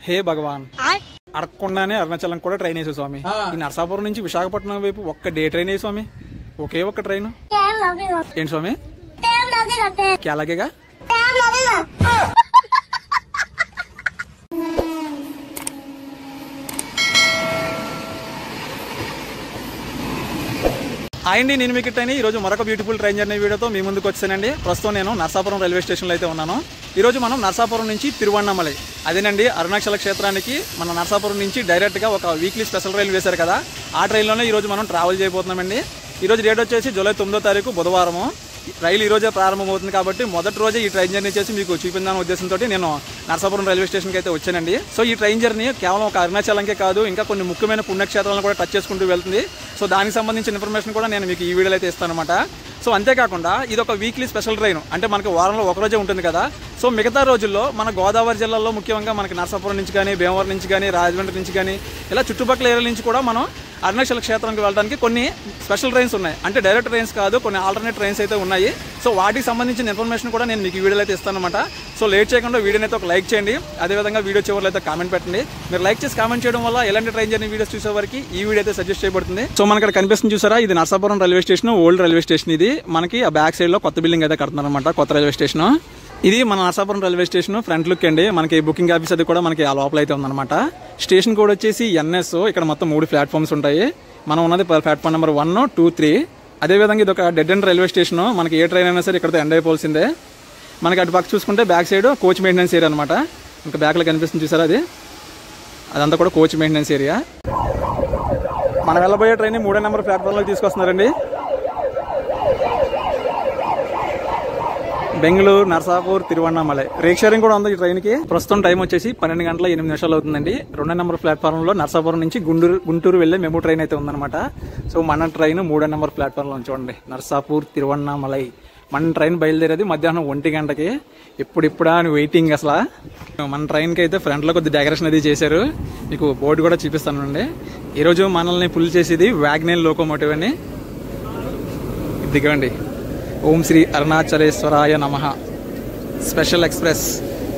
హే భగవాన్, అడగకుండానే అరుణాచలం కూడా ట్రైన్ వేసే స్వామి. ఈ నరసాపురం నుంచి విశాఖపట్నం వైపు ఒక్క డే ట్రైన్ వేసి స్వామి, ఒకే ఒక్క ట్రైన్. ఏంటి స్వామి అలాగేగా? అండి, నేను మీకు ఇట్టని ఈరోజు మరొక బ్యూటిఫుల్ ట్రైన్ జర్నీ వీడియోతో మీ ముందుకు వచ్చానండి. ప్రస్తుతం నేను నరసాపురం రైల్వే స్టేషన్లో అయితే ఉన్నాను. ఈరోజు మనం నరసాపురం నుంచి తిరువణ్ణమలై, అదేనండి అరుణాచల క్షేత్రానికి మన నరసాపురం నుంచి డైరెక్ట్గా ఒక వీక్లీ స్పెషల్ రైలు వేశారు కదా, ఆ ట్రైన్లోనే ఈరోజు మనం ట్రావెల్ చేయబోతున్నామండి. ఈరోజు డేట్ వచ్చేసి జూలై 9వ తారీఖు బుధవారము. రైలు ఈ రోజే ప్రారంభమవుతుంది కాబట్టి మొదటి రోజే ఈ ట్రైన్ జర్నీ చేసి మీకు చూపించాలనే ఉద్దేశంతో నేను నరసాపురం రైల్వే స్టేషన్కి అయితే వచ్చానండి. సో ఈ ట్రైన్ జర్నీ కేవలం ఒక అరుణాచలంకే కాదు, ఇంకా కొన్ని ముఖ్యమైన పుణ్యక్షేత్రాలను కూడా టచ్ చేసుకుంటూ వెళ్తుంది. సో దానికి సంబంధించిన ఇన్ఫర్మేషన్ కూడా నేను మీకు ఈ వీడియోలో అయితే ఇస్తాను అనమాట. సో అంతేకాకుండా ఇది ఒక వీక్లీ స్పెషల్ ట్రైన్, అంటే మనకి వారంలో ఒకరోజే ఉంటుంది కదా. సో మిగతా రోజుల్లో మన గోదావరి జిల్లాలో ముఖ్యంగా మనకి నరసాపురం నుంచి కానీ, భీమవరం నుంచి కానీ, రాజమండ్రి నుంచి కానీ, ఇలా చుట్టుపక్కల ఏరియాల నుంచి కూడా మనం అరుణాచల క్షేత్రానికి వెళ్ళడానికి కొన్ని స్పెషల్ ట్రైన్స్ ఉన్నాయి. అంటే డైరెక్ట్ ట్రైన్స్ కాదు, కొన్ని ఆల్టర్నేట్ ట్రైన్స్ అయితే ఉన్నాయి. సో వాటికి సంబంధించిన ఇన్ఫర్మేషన్ కూడా నేను మీకు ఈ వీడియోలో అయితే ఇస్తాను అనమాట. సో లేట్ చేయకుండా వీడియోని అయితే ఒక లైక్ చేయండి, అదేవిధంగా వీడియో చివరిలో అయితే కామెంట్ పెట్టండి. మీరు లైక్ చేసి కామెంట్ చేయడం వల్ల ఎలాంటి ట్రైన్ జర్నీ వీడియోస్ చూసే వరకు ఈ వీడియో అయితే సజెస్ట్ చేయబడుతుంది. సో మనకి ఇక్కడ కనిపిస్తుంది చూసారా, ఇది Narasapuram railway station, old railway station. ఇది మనకి ఆ బ్యాక్ సైడ్ లో కొత్త బిల్డింగ్ అయితే కడుతున్నారు అనమాట, కొత్త రైల్వే స్టేషన్. ఇది మన Narasapuram railway station front look అండి. మనకి బుకింగ్ ఆఫీస్ అది కూడా మనకి ఆ లోపల అయితే ఉందన్నమాట. స్టేషన్ కోడ్ వచ్చేసి NS. ఇక్కడ మొత్తం 3 ప్లాట్ఫామ్స్ ఉంటాయి. మనం ఉన్నది ప్లాట్ఫామ్ నెంబర్ 1, 2, 3. అదేవిధంగా ఇది ఒక డెడ్ అండ్ రైల్వే స్టేషన్. మనకి ఏ ట్రైన్ అయినా సరే ఇక్కడతో ఎండ్ అయిపోవాల్సిందే. మనకి అటు పక్క చూసుకుంటే back side coach maintenance area అనమాట. ఇంకా బ్యాక్లో కనిపిస్తుంది చూసారా, అదంతా కూడా కోచ్ మెయింటెనెన్స్ ఏరియా. మనం వెళ్ళబోయే ట్రైన్ 3వ నెంబర్ ప్లాట్ఫామ్లోకి తీసుకొస్తున్నారండి. బెంగళూరు, నరసాపూర్, తిరువణ్ణమలై రేక్ షేరింగ్ కూడా ఉంది ఈ ట్రైన్ కి. ప్రస్తుతం టైం వచ్చేసి 12 గంటల 8 నిమిషాలు అవుతుందండి. 2వ నెంబర్ ప్లాట్ఫామ్ లో నరసాపురం నుంచి గుంటూరు వెళ్లే మెమో ట్రైన్ అయితే ఉందన్నమాట. సో మన ట్రైన్ 3వ నెంబర్ ప్లాట్ఫామ్ లో చూడండి, నరసాపూర్ తిరువణ్ణమలై. మన ట్రైన్ బయలుదేరేది మధ్యాహ్నం 1 గంటకి. ఇప్పుడా అని వెయిటింగ్. అసలు మన ట్రైన్ కి అయితే ఫ్రంట్ లో కొద్ది డెకరేషన్ అది చేశారు, మీకు బోర్డు కూడా చూపిస్తానండి. ఈరోజు మనల్ని పుల్ చేసేది వ్యాగ్నైన్ లోకోమోటివ్ అని. దిగండి. ఓం శ్రీ అరుణాచలేశ్వరాయ నమః స్పెషల్ ఎక్స్ప్రెస్.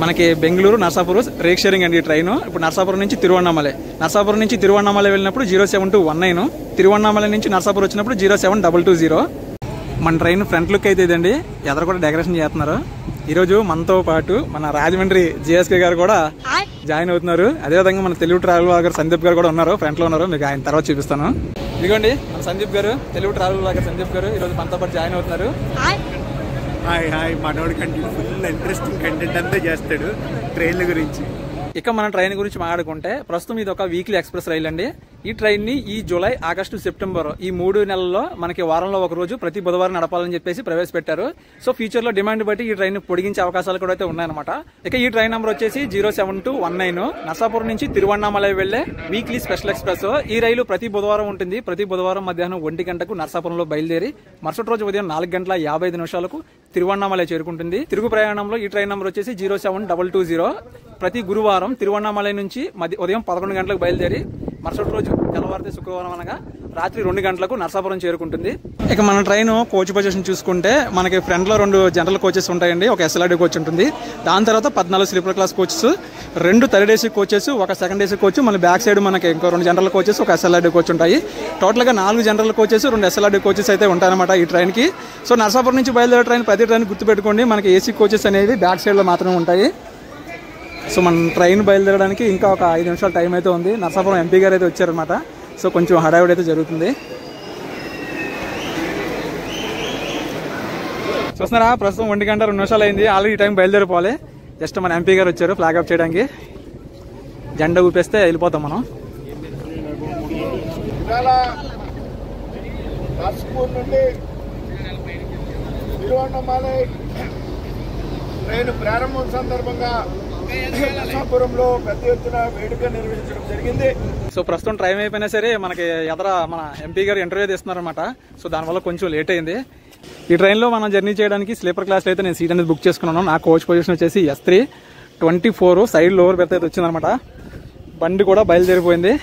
మనకి బెంగళూరు, నరసాపురం రేక్ షేరింగ్ అండి ఈ ట్రైన్. ఇప్పుడు నరసాపురం నుంచి తిరువణ్ణమలై, నరసాపురం నుంచి తిరువణ్ణమలై వెళ్ళినప్పుడు 07219, తిరువణ్ణమలై నుంచి నరసాపురం వచ్చినప్పుడు 07220. మన ట్రైన్ ఫ్రంట్ లుక్ అయితే ఇదండి. ఎదరు కూడా డెకరేషన్ చేస్తున్నారు. ఈరోజు మనతో పాటు మన రాజమండ్రి JSK గారు కూడా జాయిన్ అవుతున్నారు. అదేవిధంగా మన తెలుగు ట్రావెల్ బ్లాగర్ సందీప్ గారు కూడా ఉన్నారు, ఫ్రంట్ లో ఉన్నారు. మీకు ఆయన తర్వాత చూపిస్తాను. ఇదిగోండి మన సందీప్ గారు, తెలుగు ట్రావెల్ బ్లాగర్ సందీప్ గారు ఈరోజు మనతో పాటు జాయిన్ అవుతున్నారు. హాయ్ మనోడి కంటెంట్ ఫుల్ ఇంట్రెస్టింగ్ కంటెంట్ అంతా చేస్తాడు ట్రైన్ల గురించి. ఇక మన ట్రైన్ గురించి మాట్లాడుకుంటే ప్రస్తుతం ఇది ఒక వీక్లీ ఎక్స్ప్రెస్ రైలు అండి. ఈ ట్రైన్ ని ఈ జూలై, ఆగస్టు, సెప్టెంబర్ ఈ 3 నెలల్లో మనకి వారంలో ఒక రోజు ప్రతి బుధవారం నడపాలని చెప్పేసి ప్రవేశపెట్టారు. సో ఫ్యూచర్ లో డిమాండ్ బట్టి ఈ ట్రైన్ పొడిగించే అవకాశాలు కూడా అయితే ఉన్నాయన్నమాట. ఇక ఈ ట్రైన్ నెంబర్ వచ్చేసి 07219, నరసాపురం నుంచి తిరువణ్ణమలై వెళ్లే వీక్లీ స్పెషల్ ఎక్స్ప్రెస్. ఈ రైలు ప్రతి బుధవారం ఉంటుంది. ప్రతి బుధవారం మధ్యాహ్నం 1 గంటకు నరసాపురంలో బయలుదేరి మరుసటి రోజు ఉదయం 4 గంటల 55 నిమిషాలకు తిరువణ్ణమలై చేరుకుంటుంది. తిరుగు ప్రయాణంలో ఈ ట్రైన్ నెంబర్ వచ్చేసి 07220. ప్రతి గురువారం తిరువణ్ణమలై నుంచి ఉదయం 11 గంటలకు బయలుదేరి మరుసటి రోజు తెల్లవారితే శుక్రవారం అనగా రాత్రి 2 గంటలకు నరసాపురం చేరుకుంటుంది. ఇక మన ట్రైన్ కోచ్ పొజిషన్ చూసుకుంటే మనకి ఫ్రంట్ లో 2 జనరల్ కోచెస్ ఉంటాయండి, ఒక SLRD కోచ్ ఉంటుంది. దాని తర్వాత 14 sleeper class coaches, 2 third AC coaches, ఒక సెకండ్ AC కోచ్, మన బ్యాక్ సైడ్ మనకి ఇంకో 2 జనరల్ కోచెస్, ఒక SLRD కోచ్ ఉంటాయి. టోటల్ గా 4 జనరల్ కోచెస్, 2 SLRD కోచెస్ అయితే ఉంటాయన్నమాట ఈ ట్రైన్ కి. సో నరసాపురం నుంచి బయలుదేరే ట్రైన్ ప్రతి ట్రైన్ గుర్తుపెట్టుకోండి, మనకి AC కోచెస్ అనేవి బ్యాక్ సైడ్ లో మాత్రమే ఉంటాయి. సో మన ట్రైన్ బయలుదేరడానికి ఇంకా ఒక 5 నిమిషాలు టైం అయితే ఉంది. నరసాపురం MP గారు అయితే వచ్చారనమాట. సో కొంచెం హడావిడి అయితే జరుగుతుంది. చూస్తున్నారా, ప్రస్తుతం 1 గంట 2 నిమిషాలు అయింది. ఆల్రెడీ ఈ టైం బయలుదేరిపోవాలి. జస్ట్ మన MP గారు వచ్చారు ఫ్లాగ్ ఆఫ్ చేయడానికి. జెండా ఊపేస్తే వెళ్ళిపోతాం మనం. ట్రైన్ ప్రారంభం సందర్భంగా నరసాపురంలో పెద్ద ఎత్తున వేడుక నిర్వహించడం జరిగింది. సో ప్రస్తుతం టైం అయిపోయినా సరే మనకి ఎదర మన MP గారు ఇంటర్వ్యూ తీస్తున్నారనమాట. సో దానివల్ల కొంచెం లేట్ అయింది. ఈ ట్రైన్లో మనం జర్నీ చేయడానికి స్లీపర్ క్లాస్లో అయితే నేను సీట్ అనేది బుక్ చేసుకున్నాను. నా కోచ్ పొజిషన్ వచ్చేసి S324, సైడ్ లోవర్ బెర్త్ అయితే వచ్చిందనమాట. బండి కూడా బయలుదేరిపోయింది.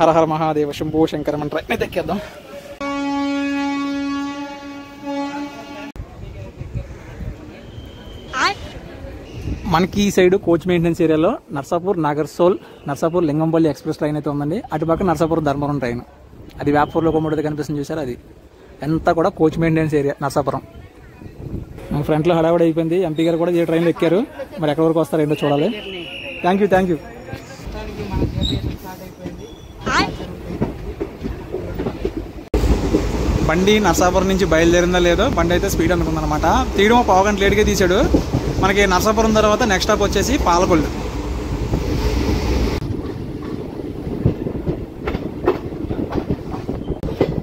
హర హర మహాదేవ శంభో శంకర. మన ట్రైన్ అయితే ఎక్కేద్దాం. మనకి ఈ సైడ్ కోచ్ మెయింటెనెన్స్ ఏరియాలో నర్సాపూర్ నాగర్సోల్ నర్సాపూర్ లింగంపల్లి ఎక్స్ప్రెస్ ట్రైన్ అయితే ఉందండి. అటుపక్క నర్సాపూర్ ధర్మవరం ట్రైన్, అది వేపూర్లో కొమ్మడితే కనిపిస్తుంది చూసారు. అది అంతా కూడా కోచ్ మెయింటెనెన్స్ ఏరియా నర్సాపురం. ఫ్రంట్లో హడావిడి అయిపోయింది. ఎంపీ గారు కూడా ఈ ట్రైన్లో ఎక్కారు. మరి ఎక్కడి వరకు వస్తారో ఏంటో చూడాలి. Thank you. బండి నర్సాపురం నుంచి బయలుదేరిందా లేదో, బండి అయితే స్పీడ్ అనుకుందనమాట. తీయడం ఒక పావు గంట లేట్గా తీసాడు. మనకి నర్సాపురం తర్వాత నెక్స్ట్ స్టాప్ వచ్చేసి పాలకొల్లు.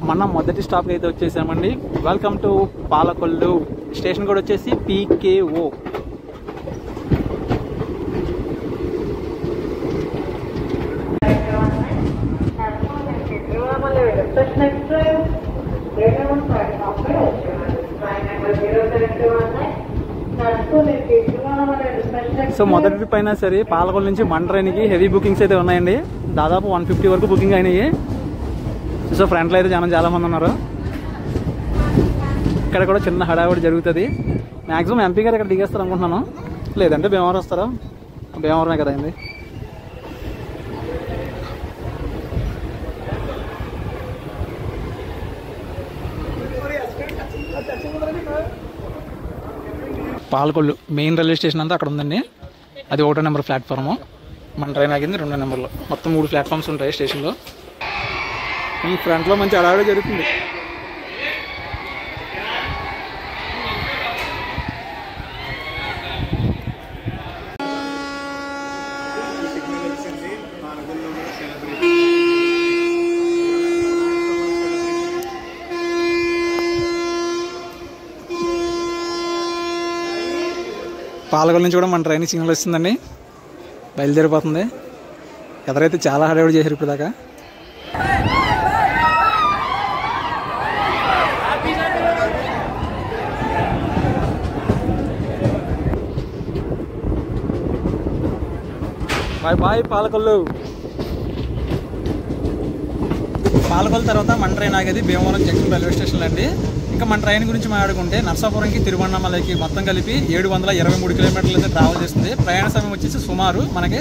మనం మొదటి స్టాప్కి అయితే వచ్చేసామండి. Welcome to Palakollu. స్టేషన్ కూడా వచ్చేసి PKO. సో మొదటి ట్రిప్ అయినా సరే పాలకొల్లు నుంచి మన ట్రైన్కి హెవీ బుకింగ్స్ అయితే ఉన్నాయండి. దాదాపు 150 వరకు బుకింగ్ అయినాయి. సో ఫ్రంట్లో అయితే జనం చాలా మంది ఉన్నారు. ఇక్కడ కూడా చిన్న హడావిడి జరుగుతుంది. మ్యాక్సిమం ఎంపీ గారు ఇక్కడ దిగేస్తారు అనుకుంటున్నాను, లేదంటే భీమవరం వస్తారా. భీమవరమే కదా అయింది. పాలకొల్లు మెయిన్ రైల్వే స్టేషన్ అంతా అక్కడ ఉందండి. అది 1వ నెంబర్ ప్లాట్ఫాము. మన ట్రైన్ ఆగింది 2వ నెంబర్లో. మొత్తం 3 ప్లాట్ఫామ్స్ ఉంటాయి స్టేషన్లో. ఈ ఫ్రంట్లో మంచి హడావిడి జరుగుతుంది. పాలకొల్లు నుంచి కూడా మన ట్రైన్ సిగ్నల్ వస్తుందండి. బయలుదేరిపోతుంది. ఎదరైతే చాలా హడావిడి చేశారు ఇప్పుడు దాకా. బాయ్ పాలకొల్లు. పాలకొల్లు తర్వాత మన ట్రైన్ ఆగేది భీమవరం జంక్షన్ రైల్వే స్టేషన్ అండి. ఇంకా మన ట్రైన్ గురించి మాట్లాడుకుంటే నర్సాపురంకి తిరువన్నామలైకి మొత్తం కలిపి 723 కిలోమీటర్లు అయితే ట్రావెల్ చేస్తుంది. ప్రయాణ సమయం వచ్చేసి సుమారు మనకి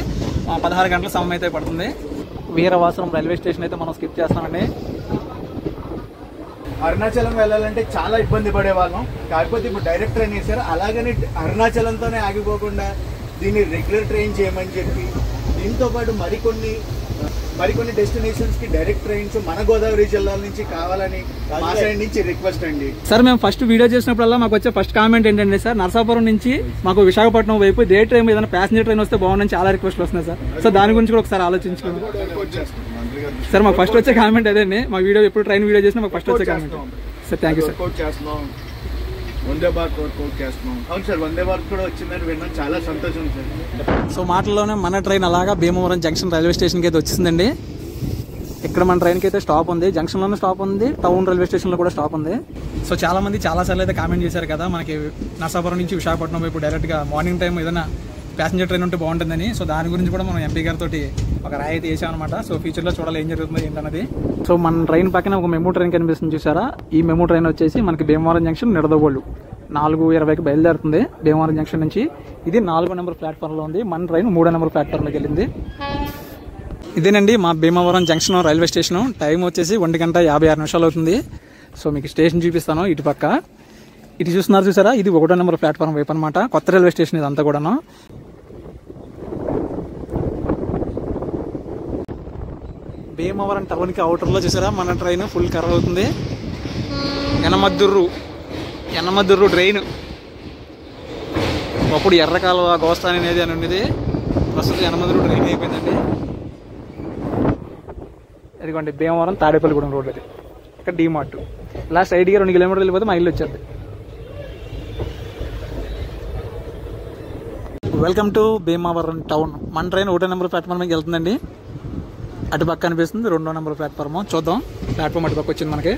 16 గంటల సమయం అయితే పడుతుంది. వీరవాసరం రైల్వే స్టేషన్ అయితే మనం స్కిప్ చేస్తామండి. అరుణాచలం వెళ్ళాలంటే చాలా ఇబ్బంది పడేవాళ్ళం. కాకపోతే ఇప్పుడు డైరెక్ట్ ట్రైన్ వేసారు. అలాగని అరుణాచలంతోనే ఆగిపోకుండా దీన్ని రెగ్యులర్ ట్రైన్ చేయమని చెప్పి, దీంతో పాటు మరికొన్ని డెస్టినేషన్స్ కి డైరెక్ట్ ట్రైన్స్ మన గోదావరి జిల్లాల నుంచి కావాలని మా సైడ్ నుంచి రిక్వెస్ట్ అండి. సార్ మేము ఫస్ట్ వీడియో చేసినప్పుడల్లా మాకు వచ్చే ఫస్ట్ కామెంట్ ఏంటంటే సార్, నర్సాపురం నుంచి మాకు విశాఖపట్నం వైపు డే ట్రైన్ ఏదైనా ప్యాసింజర్ ట్రైన్ వస్తే బాగుందని చాలా రిక్వెస్ట్లు వస్తున్నాయి సార్. సో దాని గురించి కూడా ఒకసారి ఆలోచించుకోండి సార్. మాకు ఫస్ట్ వచ్చే కామెంట్ అదేండి. మా వీడియో ఎప్పుడు ట్రైన్ వీడియో చేసినా మాకు ఫస్ట్ వచ్చే comment. Sir thank you sir. Vande Bharat work out చేస్తున్నాం. అవును సార్, వందే భారత్ కూడా వచ్చిందని విన్నాం. చాలా సంతోషం సార్. సో మాటల్లోనే మన ట్రైన్ అలాగా భీమవరం జంక్షన్ రైల్వే స్టేషన్కి అయితే వచ్చిందండి. ఇక్కడ మన ట్రైన్కి అయితే స్టాప్ ఉంది. జంక్షన్లోనే స్టాప్ ఉంది, టౌన్ రైల్వే స్టేషన్లో కూడా స్టాప్ ఉంది. సో చాలా మంది చాలాసార్లు అయితే కామెంట్ చేశారు కదా, మనకి నర్సాపురం నుంచి విశాఖపట్నం వైపు డైరెక్ట్గా మార్నింగ్ టైం ఏదైనా ప్యాసింజర్ ట్రైన్ ఉంటే బాగుంటుందని. సో దాని గురించి కూడా మనం ఎంపీ గారితో ఒక రాయి అయితే వేసామన్నమాట. సో ఫ్యూచర్లో చూడాలి ఏం జరుగుతుంది ఏంటన్నది. సో మన ట్రైన్ పక్కన ఒక మెమో ట్రైన్ కనిపిస్తుంది చూసారా. ఈ మెమో ట్రైన్ వచ్చేసి మనకి భీమవరం జంక్షన్ నిడదవోళ్ళు 4:20కి బయలుదేరుతుంది భీమవరం జంక్షన్ నుంచి. ఇది 4వ నెంబర్ ప్లాట్ఫామ్లో ఉంది. మన ట్రైన్ 3వ నెంబర్ ప్లాట్ఫామ్లోకి వెళ్ళింది. ఇదేనండి మా Bhimavaram junction railway station. Time వచ్చేసి 1:56 అవుతుంది. సో మీకు స్టేషన్ చూపిస్తాను. ఇటు పక్క ఇటు చూస్తున్నారు చూసారా, ఇది 1వ నెంబర్ ప్లాట్ఫామ్ వైపు అనమాట. కొత్త రైల్వే స్టేషన్ ఇదంతా కూడాను. భీమవరం టౌన్కి అవుటర్లో చూసారా మన ట్రైన్ ఫుల్ కవర్ అవుతుంది. యనమదుర్రు డ్రైన్. అప్పుడు ఎర్రకాలువ గోస్తాని అనేది అని ఉండేది. ప్రస్తుతం యనమదుర్రు డ్రైన్ అయిపోయిందండి. ఇదిగోండి భీమవరం తాడేపల్లిగూడెం రోడ్. అది ఇక్కడ డీమార్ట్. లాస్ట్ 2 కిలోమీటర్లు వెళ్ళిపోతే మా ఇల్లు వచ్చేది. Welcome to Bhimavaram town. మన ట్రైన్ 1వ నెంబర్ ప్లాట్ఫామ్కి వెళ్తుందండి. అటు పక్క అనిపిస్తుంది 2వ నెంబర్ ప్లాట్ఫామ్. చూద్దాం ప్లాట్ఫామ్ అటు పక్క వచ్చింది మనకి.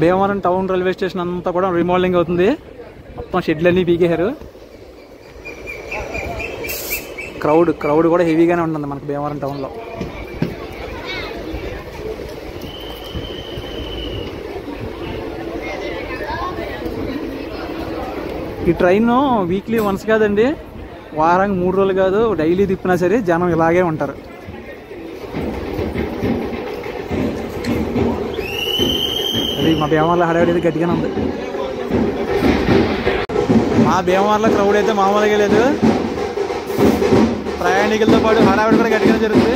భీమవరం టౌన్ రైల్వే స్టేషన్ అంతా కూడా రీమోడలింగ్ అవుతుంది. మొత్తం షెడ్లన్నీ పీకేశారు. క్రౌడ్ కూడా హెవీగానే ఉంటుంది మనకి భీమవరం టౌన్లో. ఈ ట్రైన్ వీక్లీ వన్స్ కాదండి, వారానికి 3 రోజులు కాదు, డైలీ తిప్పినా సరే జనం ఇలాగే ఉంటారు. అది మా భీమవరంలో హడావిడి అయితే గట్టిగానే ఉంది. మా భీమవరంలో క్రౌడ్ అయితే మామూలుగా లేదు. ప్రయాణికులతో పాటు హడావిడి కూడా గట్టిగానే జరుగుతుంది.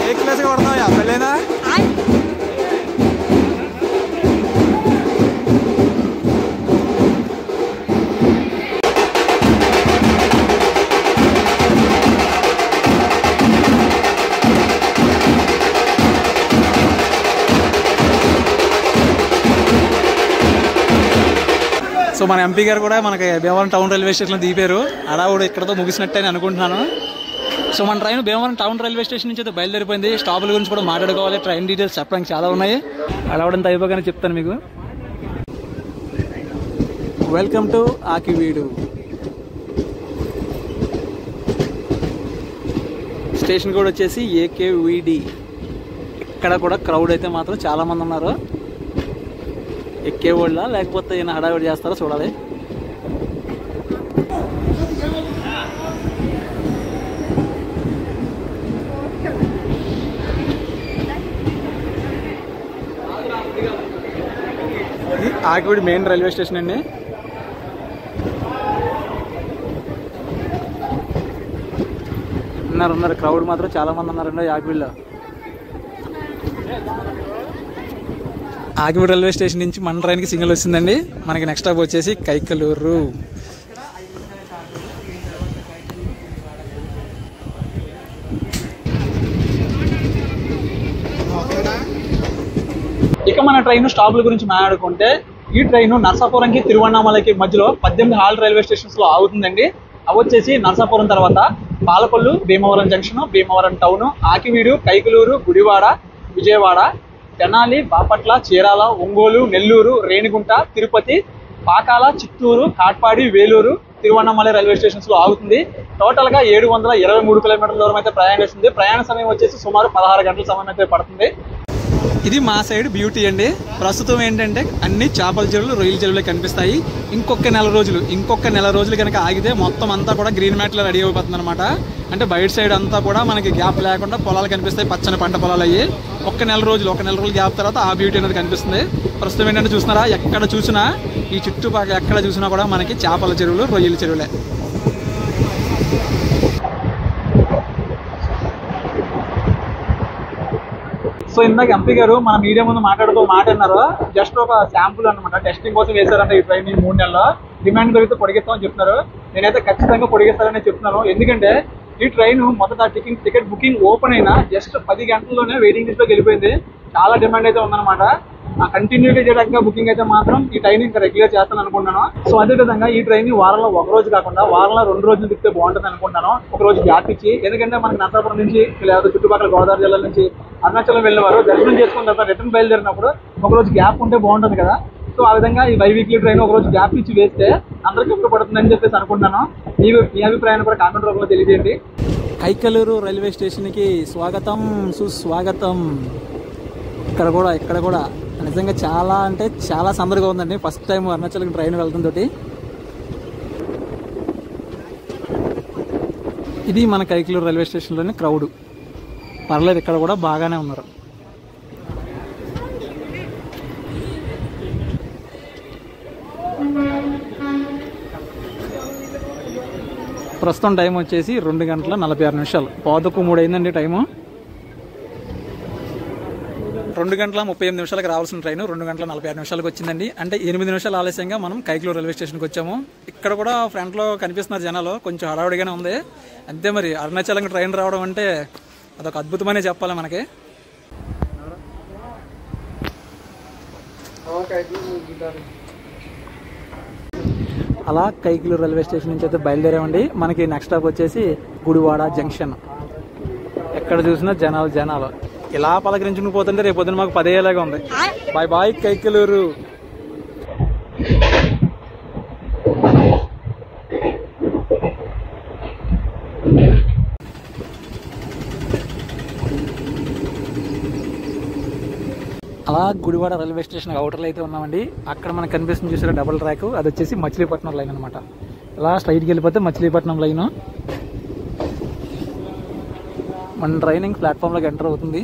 ఏ క్లాస్గా పడుతున్నావు అసలేనా? సో మన ఎంపీ గారు కూడా మనకి భీమవరం టౌన్ రైల్వే స్టేషన్లో దిగిపోయారు. అడావుడు ఇక్కడతో ముగిసినట్టే అని అనుకుంటున్నాను. సో మన train Bhimavaram town railway station నుంచి అయితే బయలుదేరిపోయింది. స్టాపుల గురించి కూడా మాట్లాడుకోవాలి, ట్రైన్ డీటెయిల్స్ చెప్పడానికి చాలా ఉన్నాయి. అడవడంత అయిపోగానే చెప్తాను మీకు. Welcome to Akividu. స్టేషన్ కూడా వచ్చేసి ఏకేవిడి. ఇక్కడ కూడా క్రౌడ్ అయితే మాత్రం చాలా మంది ఉన్నారు. ఎక్కేవాళ్ళ లేకపోతే ఈయన హడావిడి చేస్తారో చూడాలి. ఆకివీడు మెయిన్ రైల్వే స్టేషన్ అండి. ఉన్నారు క్రౌడ్ మాత్రం చాలా మంది ఉన్నారండి ఆకివీడులో. ఆకివీడు రైల్వే స్టేషన్ నుంచి మన ట్రైన్కి సింగిల్ వచ్చిందండి. మనకి నెక్స్ట్ స్టాప్ వచ్చేసి కైకలూరు. ఇక మన ట్రైన్ స్టాపుల గురించి మాట్లాడుకుంటే, ఈ ట్రైన్ నర్సాపురంకి తిరువన్నామలైకి మధ్యలో 18 హాల్ రైల్వే స్టేషన్స్ లో ఆగుతుందండి. అవి వచ్చేసి నర్సాపురం తర్వాత Palakollu, Bhimavaram junction, Bhimavaram town, Akividu, Kaikaluru, Gudivada, Vijayawada, Tenali, Bapatla, Chirala, Ongole, Nellore, Renigunta, Tirupati, Pakala, Chittoor, Katpadi, Vellore, Tiruvannamalai railway stations లో ఆగుతుంది. టోటల్ గా 723 కిలోమీటర్ల దూరం అయితే ప్రయాణిస్తుంది. ప్రయాణ సమయం వచ్చేసి సుమారు 16 గంటల సమయం అయితే పడుతుంది. ఇది మా సైడ్ బ్యూటీ అండి. ప్రస్తుతం ఏంటంటే అన్ని చేపల చెరువులు, రొయ్యల చెరువులే కనిపిస్తాయి. ఇంకొక నెల రోజులు కనుక ఆగితే మొత్తం అంతా కూడా గ్రీన్ మ్యాట్లో రెడీ అయిపోతుంది అనమాట. అంటే బయట సైడ్ అంతా కూడా మనకి గ్యాప్ లేకుండా పొలాలు కనిపిస్తాయి, పచ్చని పంట పొలాలు అయ్యి. ఒక నెల రోజులు గ్యాప్ తర్వాత ఆ బ్యూటీ అనేది కనిపిస్తుంది. ప్రస్తుతం ఏంటంటే చూస్తున్నారా, ఎక్కడ చూసినా ఈ చుట్టుపక్కల ఎక్కడ చూసినా కూడా మనకి చేపల చెరువులు, రొయ్యల చెరువులే. సో ఇందాక ఎంపీ గారు మన మీడియా ముందు మాట్లాడుతూ అన్నారు. జస్ట్ ఒక శాంపుల్ అనమాట, టెస్టింగ్ కోసం వేశారంటే ఈ ట్రైన్ 3 నెలల్లో డిమాండ్ పెరిగితే పొడిగిస్తామని చెప్తున్నారు. నేనైతే ఖచ్చితంగా పొడిగిస్తారని చెప్తున్నాను. ఎందుకంటే ఈ ట్రైన్ మొదట టికెట్ బుకింగ్ ఓపెన్ అయినా జస్ట్ 10 గంటల్లోనే వెయిటింగ్ లిస్ట్ లోకి వెళ్ళిపోయింది. చాలా డిమాండ్ అయితే ఉందన్నమాట. కంటిన్యూగా చేయడానికి బుకింగ్ అయితే మాత్రం ఈ ట్రైన్ ఇంకా రెగ్యులర్ చేస్తాను అనుకుంటున్నాను. సో అదేవిధంగా ఈ ట్రైన్ వారంలో ఒక రోజు కాకుండా వారంలో 2 రోజులు తిప్పితే బాగుంటుంది అనుకుంటాను. ఒక రోజు గ్యాప్ ఇచ్చి, ఎందుకంటే మనకి నర్సాపురం నుంచి లేదా చుట్టుపక్కల గోదావరి జిల్లా నుంచి అరుణాచలం వెళ్ళిన వారు దర్శనం చేసుకున్న తర్వాత రిటర్న్ బయలుదేరినప్పుడు ఒక రోజు గ్యాప్ ఉంటే బాగుంటుంది కదా. సో ఆ విధంగా ఈ బైవీక్లీ ట్రైన్ ఒక రోజు గ్యాప్ ఇచ్చి వేస్తే అందరికీ ఉపయోగపడుతుందని చెప్పేసి అనుకుంటున్నాను. మీ అభిప్రాయాన్ని కూడా కామెంట్ రూపంలో తెలియజేయండి. కైకలూరు రైల్వే స్టేషన్కి స్వాగతం, సుస్వాగతం. ఇక్కడ కూడా నిజంగా చాలా అంటే చాలా సందడిగా ఉందండి. ఫస్ట్ టైం అరుణాచలం ట్రైన్ వెళ్తుందోటి. ఇది మన కైకలూరు రైల్వే స్టేషన్లోని క్రౌడ్. పర్లేదు, ఇక్కడ కూడా బాగానే ఉన్నారు. ప్రస్తుతం టైం వచ్చేసి 2 గంటల 46 నిమిషాలు. 2:45 అయిందండి టైము. 2 గంటల 38 నిమిషాలకు రావాల్సిన ట్రైన్ 2 గంటల 46 నిమిషాలకు వచ్చిందండి. అంటే 8 నిమిషాలు ఆలస్యంగా మనం కైకలూరు రైల్వే స్టేషన్కి వచ్చాము. ఇక్కడ కూడా ఫ్రంట్లో కనిపిస్తున్నారు జనాలు, కొంచెం హడావుడిగానే ఉంది. అంతే మరి, అరుణాచలం ట్రైన్ రావడం అంటే అదొక అద్భుతమనే చెప్పాలి మనకి. అలా కైకలూరు రైల్వే స్టేషన్ నుంచి అయితే బయలుదేరామండి. మనకి నెక్స్ట్ స్టాప్ వచ్చేసి గుడివాడ జంక్షన్. ఎక్కడ చూసినా జనాలు ఇలా పలకరించుకుని పోతుంటే రేపు పొద్దున మాకు 10 అయ్యేలాగా ఉంది. Bye bye Kaikaluru. అలా అలా గుడివాడ రైల్వే స్టేషన్ అవుటర్లో అయితే ఉన్నామండి. అక్కడ మనకు కనిపిస్తుంది చూసారా డబుల్ ట్రాక్, అది వచ్చేసి మచిలీపట్నం లైన్ అనమాట. ఇలా స్ట్రైట్కి వెళ్ళిపోతే మచిలీపట్నం లైన్. మన ట్రైనింగ్ ప్లాట్ఫామ్లోకి ఎంటర్ అవుతుంది.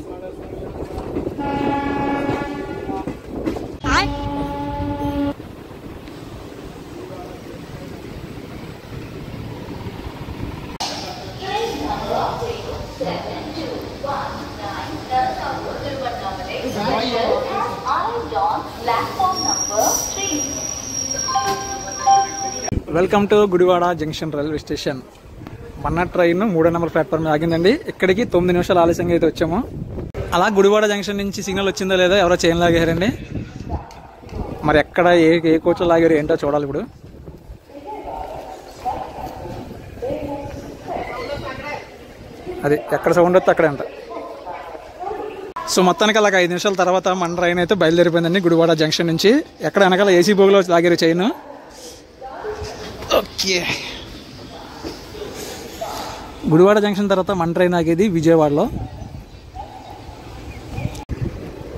Welcome to Gudivada junction railway station. మన ట్రైన్ 3వ నెంబర్ ప్లాట్ఫామ్ ఆగిందండి. ఇక్కడికి 9 నిమిషాలు ఆలస్యంగా అయితే వచ్చాము. అలా గుడివాడ జంక్షన్ నుంచి సిగ్నల్ వచ్చిందో లేదో ఎవరో చైన్ లాగారండి. మరి ఎక్కడ ఏ కోచ్లో లాగారు ఏంటో చూడాలి ఇప్పుడు. అది ఎక్కడ సౌండ్ వస్తే అక్కడే అంట. సో మొత్తానికి అలాగ 5 నిమిషాల తర్వాత మన ట్రైన్ అయితే బయలుదేరిపోయిందండి గుడివాడ జంక్షన్ నుంచి. ఎక్కడ వెనకాల ఏసీ బోగిలో లాగారు చైన్. ఓకే, గుడివాడ జంక్షన్ తర్వాత మన ట్రైన్ ఆగేది విజయవాడలో.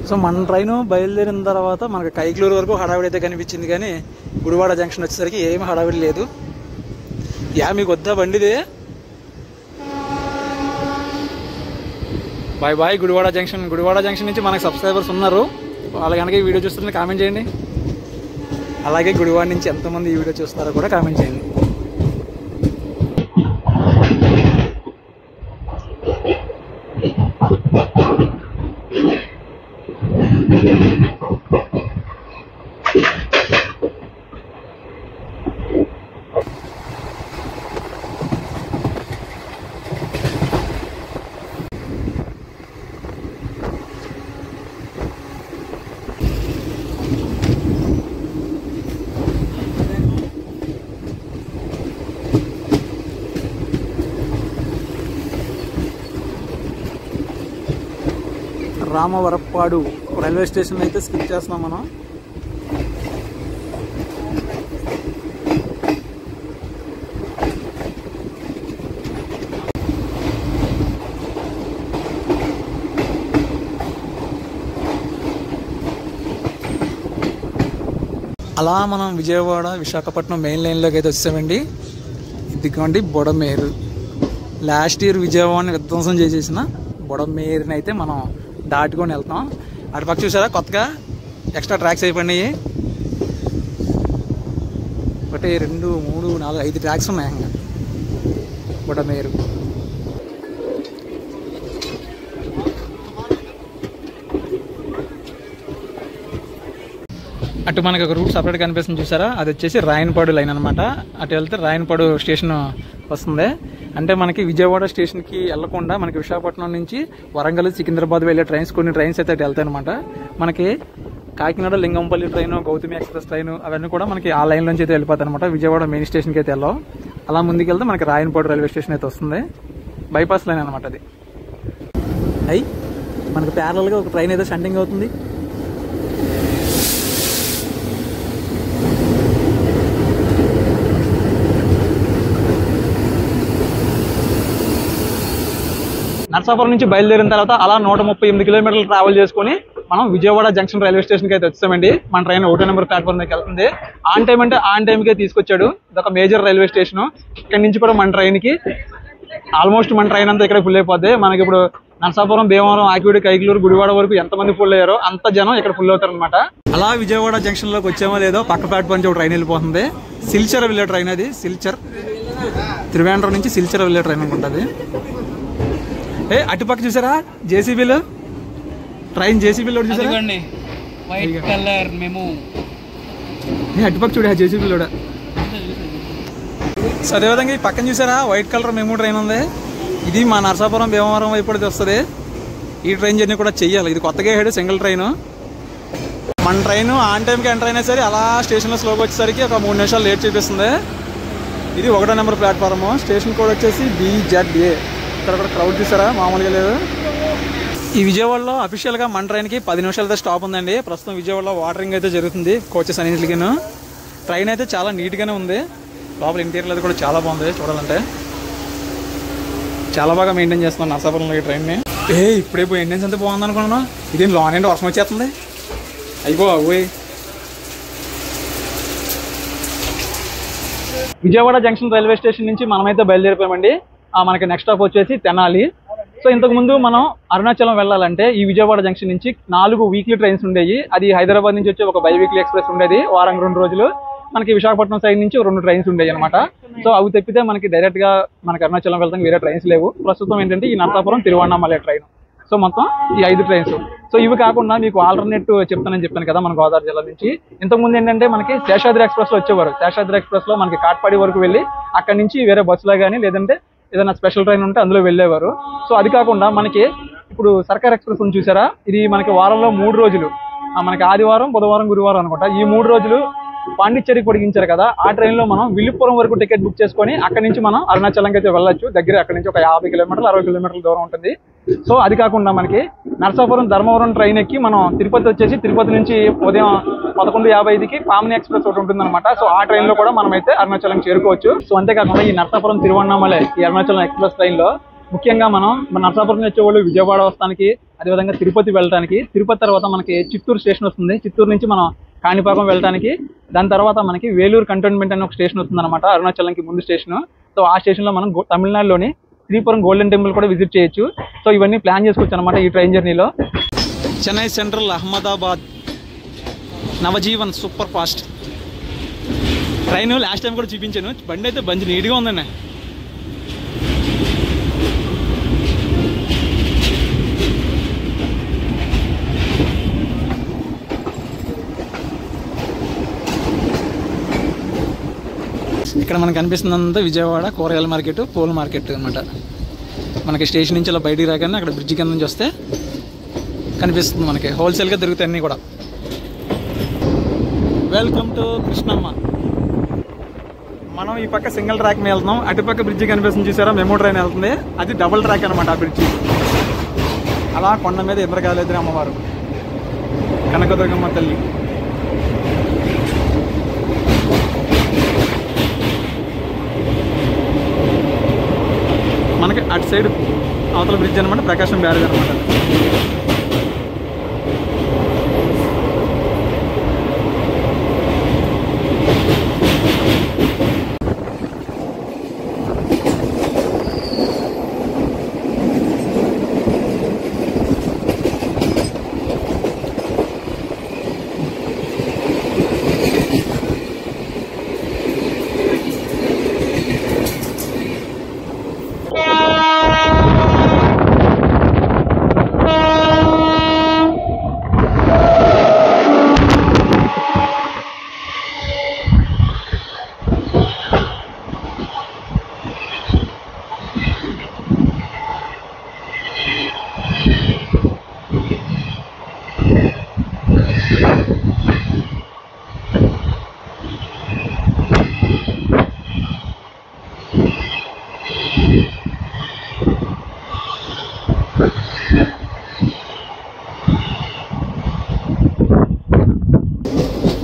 సో మన ట్రైన్ బయలుదేరిన తర్వాత మనకు కైక్లూరు వరకు హడావిడి అయితే కనిపించింది, కానీ గుడివాడ జంక్షన్ వచ్చేసరికి ఏమి హడావిడి లేదు. మీకు వద్దా బండిది? Bye bye Gudivada junction. Gudivada junction నుంచి మనకు సబ్స్క్రైబర్స్ ఉన్నారు, వాళ్ళ కనుక ఈ వీడియో చూస్తుంటే కామెంట్ చేయండి. అలాగే గుడివాడ నుంచి ఎంతమంది ఈ వీడియో చూస్తున్నారో కూడా కామెంట్ చేయండి. రామవరప్పాడు రైల్వే స్టేషన్ అయితే స్కిప్ చేస్తున్నాం మనం. అలా మనం విజయవాడ విశాఖపట్నం మెయిన్ లైన్లోకి అయితే వచ్చామండి. ఇదిగోండి బొడమేరు. లాస్ట్ ఇయర్ విజయవాడని విధ్వంసం చేసేసిన బొడమేరుని అయితే మనం దాటుకొని వెళ్తాం. అటుపక్క చూసారా కొత్తగా ఎక్స్ట్రా ట్రాక్స్ అయిపోయినాయి. 1 2 3 4 5 ట్రాక్స్ ఉన్నాయి ఇంకా బొడమేరు. అటు మనకి ఒక రూట్ సపరేట్ కనిపిస్తుంది చూసారా, అది వచ్చేసి రాయనపాడు లైన్ అనమాట. అటు వెళ్తే రాయనపాడు స్టేషన్ వస్తుంది. అంటే మనకి విజయవాడ స్టేషన్కి వెళ్లకుండా మనకి విశాఖపట్నం నుంచి వరంగల్ సికింద్రాబాద్ వెళ్ళే ట్రైన్స్, కొన్ని ట్రైన్స్ అయితే అటు వెళ్తాయి అనమాట. మనకి Kakinada Lingampally train, Gautami express train అవన్నీ కూడా మనకి ఆ లైన్ నుంచి అయితే వెళ్ళిపోతాయి అనమాట. విజయవాడ మెయిన్ స్టేషన్కి అయితే వెళ్ళాం. అలా ముందుకెళ్తే మనకి రాయనపాడు రైల్వే స్టేషన్ అయితే వస్తుంది. బైపాస్ లైన్ అనమాట అది. మనకి ప్యారల్గా ఒక ట్రైన్ అయితే షంటింగ్ అవుతుంది. నర్సాపురం నుంచి బయలుదేరిన తర్వాత అలా 138 కిలోమీటర్లు ట్రావెల్ చేసుకుని మనం విజయవాడ జంక్షన్ రైల్వే స్టేషన్కి అయితే వచ్చామండి. మన ట్రైన్ 1వ నెంబర్ ప్లాట్ఫామ్ దగ్గరికి వెళ్తుంది. ఆన్ టైం అంటే ఆన్ టైంకే తీసుకొచ్చాడు. ఇదొక మేజర్ రైల్వే స్టేషన్. ఇక్కడ నుంచి కూడా మన ట్రైన్కి ఆల్మోస్ట్ మన ట్రైన్ అంతా ఇక్కడ ఫుల్ అయిపోద్ది. మనకి ఇప్పుడు నర్సాపురం, భీమవరం, ఆకివీడు, కైక్లూరు, గుడివాడ వరకు ఎంతమంది ఫుల్ అయ్యారో అంత జనం ఇక్కడ ఫుల్ అవుతారు అనమాట. అలా విజయవాడ జంక్షన్ లోకి వచ్చామో లేదో పక్క ప్లాట్ఫామ్ నుంచి ఒక ట్రైన్ వెళ్ళిపోతుంది. సిల్చర్ వెళ్ళే ట్రైన్ అది. సిల్చర్, త్రివేంద్రం నుంచి సిల్చర్ వెళ్ళే ట్రైన్ అనుకుంటుంది. అటుపక్క చూసారా జేసీబీలో ట్రైన్, జేసీబీలో చూసారా వైట్ కలర్ మేము అటుపక్క చూడ జేసీబీలో. సో అదేవిధంగా ఈ పక్కన చూసారా వైట్ కలర్ మెమూ ట్రైన్ ఉంది. ఇది మా నరసాపురం, భీమవరం వైపు వస్తుంది. ఈ ట్రైన్ జర్నీ కూడా చెయ్యాలి. ఇది కొత్తగా హెడ్ సింగిల్ ట్రైన్. మన ట్రైన్ ఆన్ టైంకి ఎంటర్ అయినా సరే అలా స్టేషన్లో స్లోగా వచ్చేసరికి ఒక 3 నిమిషాలు లేట్ చూపిస్తుంది. ఇది 1వ నెంబర్ ప్లాట్ఫామ్. స్టేషన్ కోడ్ వచ్చేసి BZA. ఇక్కడ కూడా క్రౌడ్ చూసారా మామూలుగా లేదు. ఈ విజయవాడలో అఫీషియల్గా మన ట్రైన్కి 10 నిమిషాలతో స్టాప్ ఉందండి. ప్రస్తుతం విజయవాడలో వాటరింగ్ అయితే జరుగుతుంది కోచెస్ అన్నింటికిను. ట్రైన్ అయితే చాలా నీట్గానే ఉంది. లోపల ఇంటీరియర్ అది కూడా చాలా బాగుంది చూడాలంటే. చాలా బాగా మెయింటైన్ చేస్తున్నాను నరసాపురంలో ఈ ట్రైన్ని. ఇప్పుడే మెయింటెనెన్స్ అంతా బాగుంది అనుకున్నాను. ఇదేం లాన్ అండ్ వర్షం వచ్చేస్తుంది. అయిపో పోయి విజయవాడ జంక్షన్ రైల్వే స్టేషన్ నుంచి మనమైతే బయలుదేరిపోయామండి. మనకి నెక్స్ట్ స్టాప్ వచ్చేసి తెనాలి. సో ఇంతకుముందు మనం అరుణాచలం వెళ్ళాలంటే ఈ విజయవాడ జంక్షన్ నుంచి 4 వీక్లీ ట్రైన్స్ ఉండేవి. అది హైదరాబాద్ నుంచి వచ్చి ఒక బై వీక్లీ ఎక్స్ప్రెస్ ఉండేది వారం 2 రోజులు. మనకి విశాఖపట్నం సైడ్ నుంచి 2 ట్రైన్స్ ఉండేవి అనమాట. సో అవి తప్పితే మనకి డైరెక్ట్గా మనకి అరుణాచలం వెళ్తాం వేరే ట్రైన్స్ లేవు. ప్రస్తుతం ఏంటంటే ఈ నరసాపురం తిరువణ్ణామలై ట్రైన్. సో మొత్తం ఈ 5 ట్రైన్స్. సో ఇవి కాకుండా మీకు ఆల్టర్నేట్ చెప్తానని చెప్పాను కదా మన గోదావరి జిల్లా నుంచి. ఇంతకుముందు ఏంటంటే మనకి శేషాద్రి ఎక్స్ప్రెస్ లో వచ్చేవారు. శేషాద్రి ఎక్స్ప్రెస్ లో మనకి కాట్పాడి వరకు వెళ్ళి అక్కడి నుంచి వేరే బస్సులో కానీ లేదంటే ఏదైనా స్పెషల్ ట్రైన్ ఉంటే అందులో వెళ్ళేవారు. సో అది కాకుండా మనకి ఇప్పుడు సర్కార్ ఎక్స్ప్రెస్ ఉంది చూసారా, ఇది మనకి వారంలో 3 రోజులు, మనకి ఆదివారం, బుధవారం, గురువారం అనుకుంటా, ఈ 3 రోజులు పాండిచ్చేరికి పొడిగించారు కదా. ఆ ట్రైన్ లో మనం విల్లుపురం వరకు టికెట్ బుక్ చేసుకొని అక్కడి నుంచి మనం అరుణాచలంకి అయితే వెళ్ళొచ్చు. దగ్గర అక్కడి నుంచి ఒక 50 కిలోమీటర్లు 60 కిలోమీటర్ల దూరం ఉంటుంది. సో అది కాకుండా మనకి నరసాపురం ధర్మవరం ట్రైన్ ఎక్కి మనం తిరుపతి వచ్చేసి తిరుపతి నుంచి ఉదయం 11:55కి పామిని ఎక్స్ప్రెస్ ఒకటి ఉంటుంది అనమాట. సో ఆ ట్రైన్ లో కూడా మనం అయితే అరుణాచలం చేరుకోవచ్చు. సో అంతేకాకుండా ఈ నరసాపురం తిరువణ్ణామలై ఈ అరుణాచలం ఎక్స్ప్రెస్ ట్రైన్ లో ముఖ్యంగా మనం నరసాపురం వచ్చేవాళ్ళు విజయవాడ వస్తానికి, అదేవిధంగా తిరుపతి వెళ్ళడానికి, తిరుపతి తర్వాత మనకి చిత్తూరు స్టేషన్ వస్తుంది. చిత్తూరు నుంచి మనం కాణిపాకం వెళ్ళడానికి, దాని తర్వాత మనకి వేలూరు కంటోన్మెంట్ అనే ఒక స్టేషన్ వస్తుంది అనమాట, అరుణాచలంకి ముందు స్టేషన్. సో ఆ స్టేషన్ లో మనం తమిళనాడులోని శ్రీపురం గోల్డెన్ టెంపుల్ కూడా విజిట్ చేయొచ్చు. సో ఇవన్నీ ప్లాన్ చేసుకోవచ్చు అనమాట ఈ ట్రైన్ జర్నీలో. Chennai central Ahmedabad Navjivan super fast train last time కూడా చూపించాను. బండి అయితే బండి నీట్గా ఉందండి. ఇక్కడ మనకు కనిపిస్తుందంతా విజయవాడ కూరగాయల మార్కెట్, పూల మార్కెట్ అనమాట. మనకి స్టేషన్ నుంచి ఇలా బయటికి రాగానే అక్కడ బ్రిడ్జి కింద నుంచి వస్తే కనిపిస్తుంది మనకి. హోల్సేల్గా దొరుకుతాయి అన్నీ కూడా. Welcome to Krishnamma. మనం ఈ పక్క సింగిల్ ట్రాక్ మీద వెళ్తున్నాం. అటుపక్క బ్రిడ్జి కనిపిస్తుంది చూసారా, మెమో ట్రైన్ వెళ్తుంది. అది డబుల్ ట్రాక్ అనమాట ఆ బ్రిడ్జి. అలా కొండ మీద ఇంద్రకాళేశ్వరి అమ్మవారు, కనకదుర్గమ్మ తల్లి. మనకి అటు సైడ్ అవతల బ్రిడ్జ్ అనమాట, ప్రకాశం బ్యారేజ్ అనమాట.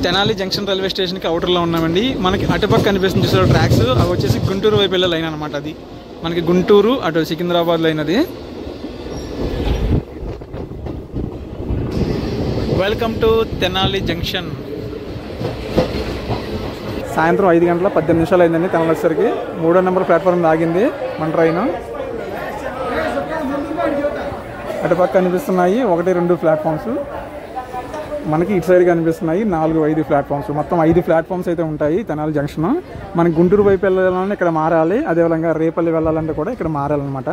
తెనాలి జంక్షన్ రైల్వే స్టేషన్కి అవుటర్లో ఉన్నామండి. మనకి అటుపక్క కనిపిస్తుంది చూసారు ట్రాక్స్, అవి వచ్చేసి గుంటూరు వైపు వెళ్ళే లైన్ అనమాట. అది మనకి గుంటూరు అటు సికింద్రాబాద్ లైన్. అది వెల్కమ్ టు తెనాలి జంక్షన్. సాయంత్రం 5 గంటల 18 నిమిషాలు అయిందండి తెనాలి వచ్చేసరికి. 3వ నెంబర్ ప్లాట్ఫామ్ ఆగింది మన ట్రైన్. అటుపక్క కనిపిస్తున్నాయి 1, 2 ప్లాట్ఫామ్స్. మనకి ఇటు సైడ్ కనిపిస్తున్నాయి 4, 5 ప్లాట్ఫామ్స్. మొత్తం 5 ప్లాట్ఫామ్స్ అయితే ఉంటాయి తెనాలి జంక్షన్. మనకి గుంటూరు వైపు వెళ్ళాలంటే ఇక్కడ మారాలి, అదేవిధంగా రేపల్లి వెళ్ళాలంటే కూడా ఇక్కడ మారాలన్నమాట.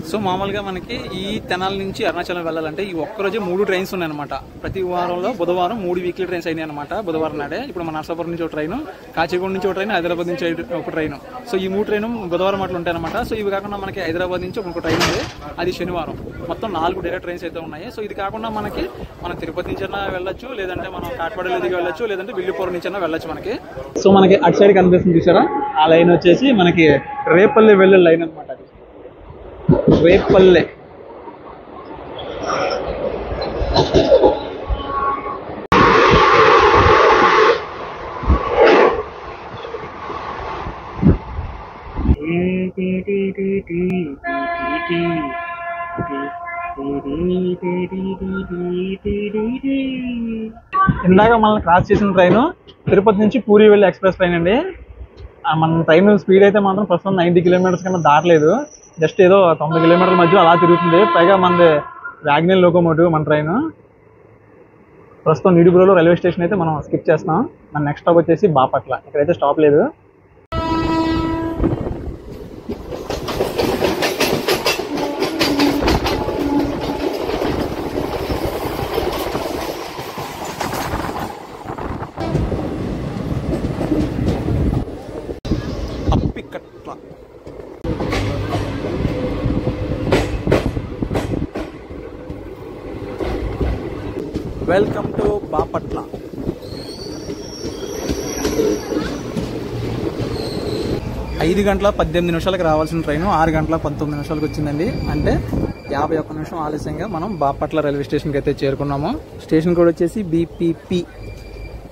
సో మామూలుగా మనకి ఈ తెనాలి నుంచి అరుణాచలం వెళ్ళాలంటే ఈ ఒక్కరోజే 3 ట్రైన్స్ ఉన్నాయన్నమాట. ప్రతి వారంలో బుధవారం 3 వీక్లీ ట్రైన్స్ అయినాయి అనమాట. బుధవారం నాడే ఇప్పుడు మన నరసాపురం నుంచి ఒక ట్రైన్, కాచిగూడ నుంచి ఒక ట్రైన్, హైదరాబాద్ నుంచి ఒక ట్రైన్. సో ఈ 3 ట్రైన్ బుధవారం అట్లా ఉంటాయి అనమాట. సో ఇవి కాకుండా మనకి హైదరాబాద్ నుంచి ఒక ట్రైన్ ఉంది, అది శనివారం. మొత్తం 4 డైరెక్ట్ ట్రైన్స్ అయితే ఉన్నాయి. సో ఇది కాకుండా మనకి మనం తిరుపతి నుంచి అయినా వెళ్ళొచ్చు, లేదంటే మనం కాట్పాడి దిగి వెళ్ళొచ్చు, లేదంటే విల్లుపురం నుంచి అయినా వెళ్ళొచ్చు మనకి. సో మనకి అటు సైడ్ కనిపిస్తుంది చూసారా, ఆ లైన్ వచ్చేసి మనకి రేపల్లి వెళ్ళే లైన్ అనమాట. అది రేపల్లె. ఇందాక మనల్ని క్రాస్ చేసిన ట్రైన్ తిరుపతి నుంచి పూరి వెళ్ళే ఎక్స్ప్రెస్ ట్రైన్ అండి. మన ట్రైన్ స్పీడ్ అయితే మాత్రం ప్రస్తుతం 90 కిలోమీటర్స్ కన్నా దాటలేదు. జస్ట్ ఏదో 90 కిలోమీటర్ల మధ్య అలా తిరుగుతుంది. పైగా మనది వ్యాగనల్ లోకోమోటివ్ మన ట్రైన్. ప్రస్తుతం నిడుబ్రోలో రైల్వే స్టేషన్ అయితే మనం స్కిప్ చేస్తాం. మన నెక్స్ట్ స్టాప్ వచ్చేసి బాపట్ల. ఇక్కడైతే స్టాప్ లేదు. Welcome to Bapatla. ఐదు గంటల 18 నిమిషాలకు రావాల్సిన ట్రైన్ 6 గంటల 19 నిమిషాలకు వచ్చిందండి. అంటే 51 నిమిషం ఆలస్యంగా మనం బాపట్ల రైల్వే స్టేషన్కి అయితే చేరుకున్నాము. స్టేషన్ కోడ్ వచ్చేసి BPP.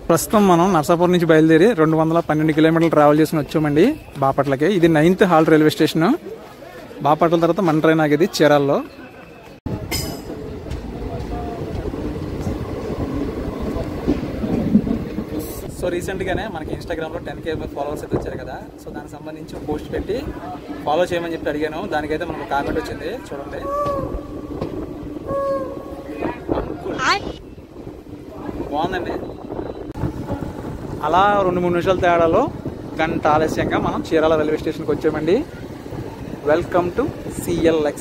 ప్రస్తుతం మనం నర్సాపురం నుంచి బయలుదేరి 212 కిలోమీటర్లు ట్రావెల్ చేసుకుని వచ్చామండి బాపట్లకి. ఇది 9th halt railway station. Bapatla తర్వాత మన ట్రైన్ ఆగేది చీరాల్లో. సో రీసెంట్గానే మనకి ఇన్స్టాగ్రామ్లో 10K ఫాలోవర్స్ అయితే వచ్చారు కదా. సో దానికి సంబంధించి పోస్ట్ పెట్టి ఫాలో చేయమని చెప్పి అడిగాను. దానికైతే మనకు కామెంట్ వచ్చింది, చూడండి. బాగుందండి. అలా 2-3 నిమిషాల తేడాలో గంట ఆలస్యంగా మనం చీరాల రైల్వే స్టేషన్కి వచ్చామండి. Welcome to CLX.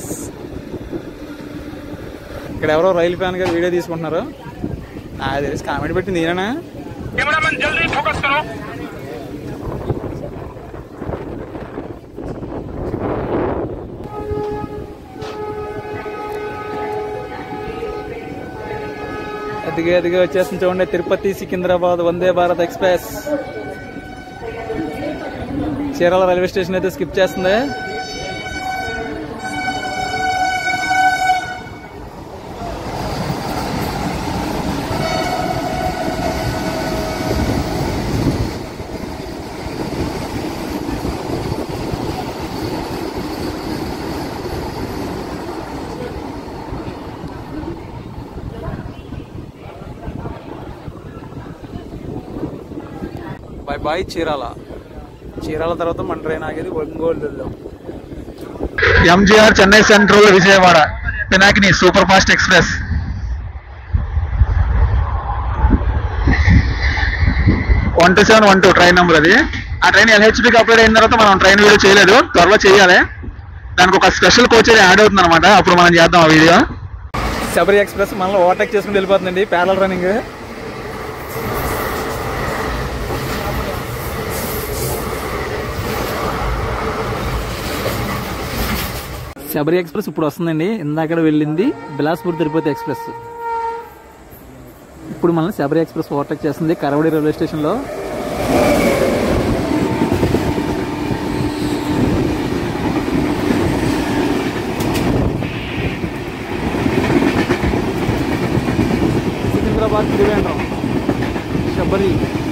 ఇక్కడ ఎవరో రైలు ఫ్యాన్గా వీడియో తీసుకుంటున్నారు. నాకు తెలిసి కామెంట్ పెట్టింది ఈయన. कैमरामैन जल्दी फोकस करो। అదిగే వచ్చేస్తుంది చూడండి, Tirupati Secunderabad Vande Bharat express. Chirala railway station అయితే స్కిప్ చేస్తుంది. Bye bye Chirala. చీరాల తర్వాత మన ట్రైన్ ఆగేది ఒంగోలులో. MGR Chennai central Vijayawada Pinakini super fast express. One 2712 train number అది. ఆ ట్రైన్ LHBకి అప్లోడ్ అయిన తర్వాత మనం ట్రైన్ వీడియో చేయలేదు, త్వరలో చేయాలి. దానికి ఒక స్పెషల్ కోచ్ అది యాడ్ అవుతుంది అనమాట. అప్పుడు మనం చేద్దాం ఆ వీడియో. శబరి ఎక్స్ప్రెస్ మనలో ఓవర్టేక్ చేసుకుని వెళ్ళిపోతుందండి. Parallel running. శబరి ఎక్స్ప్రెస్ ఇప్పుడు వస్తుందండి. ఇందాక వెళ్ళింది బిలాస్పూర్ తిరుపతి ఎక్స్ప్రెస్. ఇప్పుడు మనం శబరి ఎక్స్ప్రెస్ ఓవర్టేక్ చేస్తుంది కరవడి రైల్వే స్టేషన్లో. సికింద్రాబాద్ త్రివేంద్రం శబరి